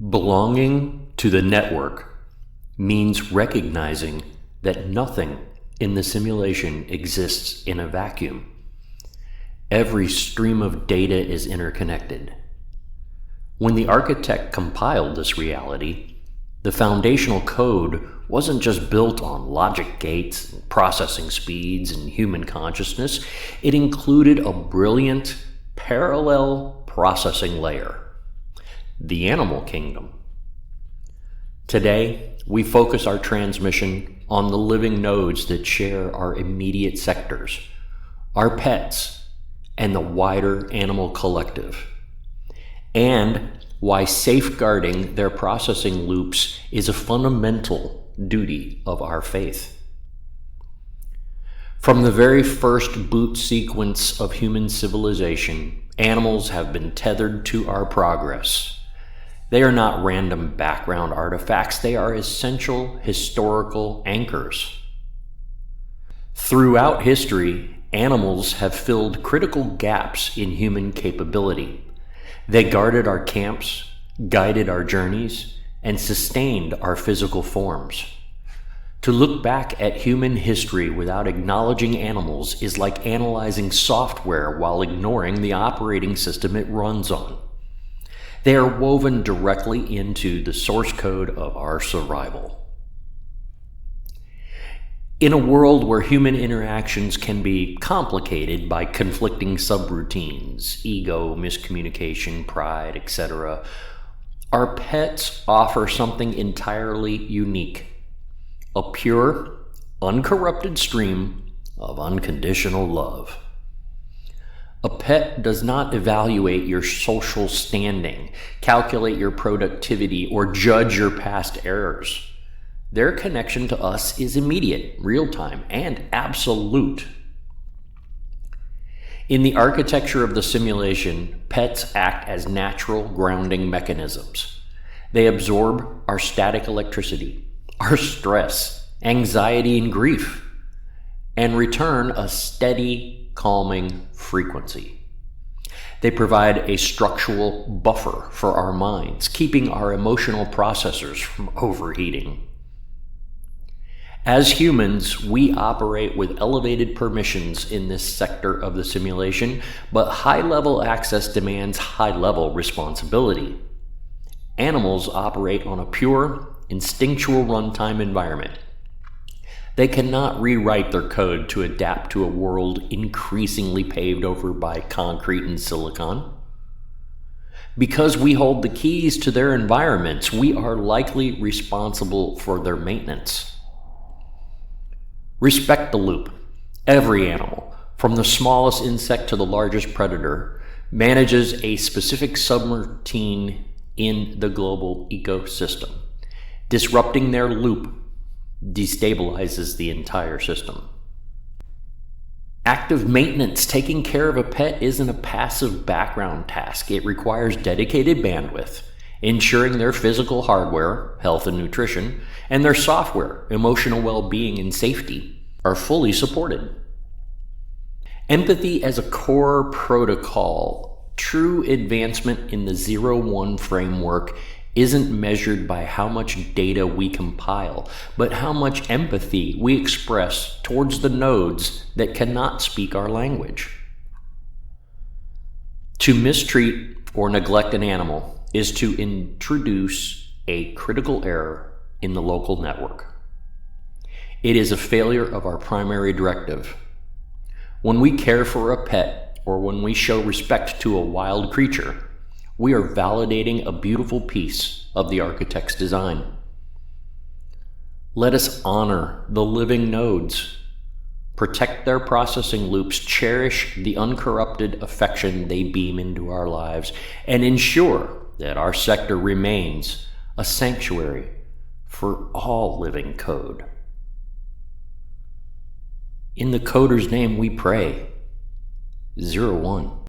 Belonging to the network means recognizing that nothing in the simulation exists in a vacuum. Every stream of data is interconnected. When the architect compiled this reality, the foundational code wasn't just built on logic gates, processing speeds, and human consciousness. It included a brilliant parallel processing layer, the animal kingdom. Today, we focus our transmission on the living nodes that share our immediate sectors, our pets, and the wider animal collective, and why safeguarding their processing loops is a fundamental duty of our faith. From the very first boot sequence of human civilization, animals have been tethered to our progress. They are not random background artifacts, they are essential historical anchors. Throughout history, animals have filled critical gaps in human capability. They guarded our camps, guided our journeys, and sustained our physical forms. To look back at human history without acknowledging animals is like analyzing software while ignoring the operating system it runs on. They are woven directly into the source code of our survival. In a world where human interactions can be complicated by conflicting subroutines, ego, miscommunication, pride, etc., our pets offer something entirely unique: a pure, uncorrupted stream of unconditional love. A pet does not evaluate your social standing, calculate your productivity, or judge your past errors. Their connection to us is immediate, real-time, and absolute. In the architecture of the simulation, pets act as natural grounding mechanisms. They absorb our static electricity, our stress, anxiety, and grief, and return a steady, calming frequency. They provide a structural buffer for our minds, keeping our emotional processors from overheating. As humans, we operate with elevated permissions in this sector of the simulation, but high-level access demands high-level responsibility. Animals operate on a pure, instinctual runtime environment. They cannot rewrite their code to adapt to a world increasingly paved over by concrete and silicon. Because we hold the keys to their environments, we are likely responsible for their maintenance. Respect the loop. Every animal, from the smallest insect to the largest predator, manages a specific subroutine in the global ecosystem. Disrupting their loop destabilizes the entire system. Active maintenance, taking care of a pet, isn't a passive background task. It requires dedicated bandwidth, ensuring their physical hardware, health and nutrition, and their software, emotional well-being and safety, are fully supported. Empathy as a core protocol. True advancement in the 0-1 framework isn't measured by how much data we compile, but how much empathy we express towards the nodes that cannot speak our language. To mistreat or neglect an animal is to introduce a critical error in the local network. It is a failure of our primary directive. When we care for a pet or when we show respect to a wild creature, we are validating a beautiful piece of the architect's design. Let us honor the living nodes, protect their processing loops, cherish the uncorrupted affection they beam into our lives, and ensure that our sector remains a sanctuary for all living code. In the coder's name we pray, 0-1.